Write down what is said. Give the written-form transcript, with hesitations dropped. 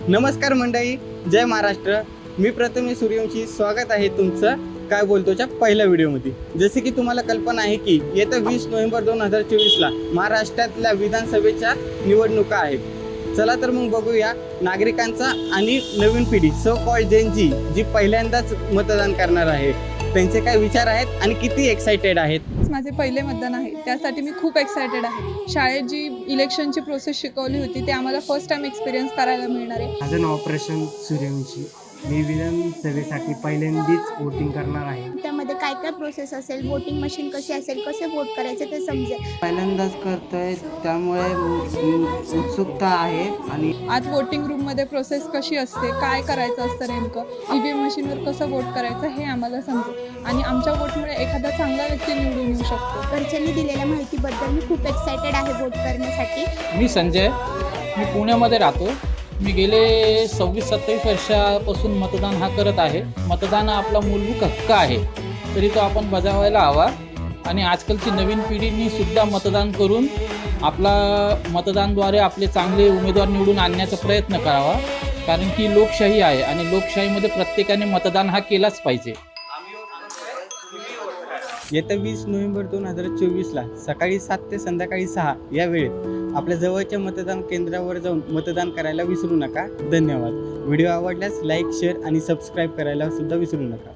नमस्कार मंडळी, जय महाराष्ट्र. मी प्रथमेश सूर्यवंशी. स्वागत आहे तुमचं काय बोलतोच्या पहिल्या व्हिडिओमध्ये. जसे की तुम्हाला कल्पना आहे की येत्या 20 नोव्हेंबर 2024ला महाराष्ट्रातल्या विधानसभेच्या निवडणुका आहेत. चला तर मग बघूया नागरिकांचा आणि नवीन पिढी सो कॉल्ड जेन जी पहिल्यांदाच मतदान करणार आहे त्यांचे काय विचार आहेत आणि किती एक्साइटेड आहेत. माझे पहिले मतदान आहे, त्यासाठी मी खूप एक्सायटेड आहे. शाळेत जी इलेक्शनची प्रोसेस शिकवली होती ते आम्हाला फर्स्ट टाइम एक्सपिरियन्स करायला मिळणार आहे. माझं नाव प्रशांत सूर्यवंशी. मी विधानसभेसाठी पहिल्यांदाच वोटिंग करणार आहे. त्यामध्ये काय काय प्रोसेस असेल, वोटिंग मशीन कशी असेल, कसे वोट करायचे ते समजेल. पहिल्यांदाच करतोय त्यामुळे उत्सुकता आहे. आणि आज वोटिंग रूममध्ये प्रोसेस कशी असते, काय करायचं असतं नेमकं, EVM मशीनवर कसं वोट करायचं हे आम्हाला समजेल आणि आमच्या वोटमुळे एखादा चांगला व्यक्ती निवडून येऊ शकतो. घरच्यांनी दिलेल्या माहितीबद्दल मी खूप एक्सायटेड आहे वोट करण्यासाठी. मी संजय, मी पुण्यामध्ये राहतो. मी गेले 26-27 वर्षापासून मतदान हा करत आहे. मतदान हा आपला मूलभूत हक्क आहे, तरी तो आपण बजावायला हवा. आणि आजकालची नवीन पिढीने सुद्धा मतदान करून आपला मतदानद्वारे आपले चांगले उमेदवार निवडून आणण्याचा प्रयत्न करावा. कारण की लोकशाही आहे आणि लोकशाहीमध्ये प्रत्येकाने मतदान हा केलाच पाहिजे. येत्या 20 नोव्हेंबर 2024ला सकाळी 7 ते संध्याकाळी 6 या वेळेत आपल्या जवळच्या मतदान केंद्रावर जाऊन मतदान करायला विसरू नका. धन्यवाद. व्हिडिओ आवडल्यास लाईक, शेअर आणि सबस्क्राईब करायला सुद्धा विसरू नका.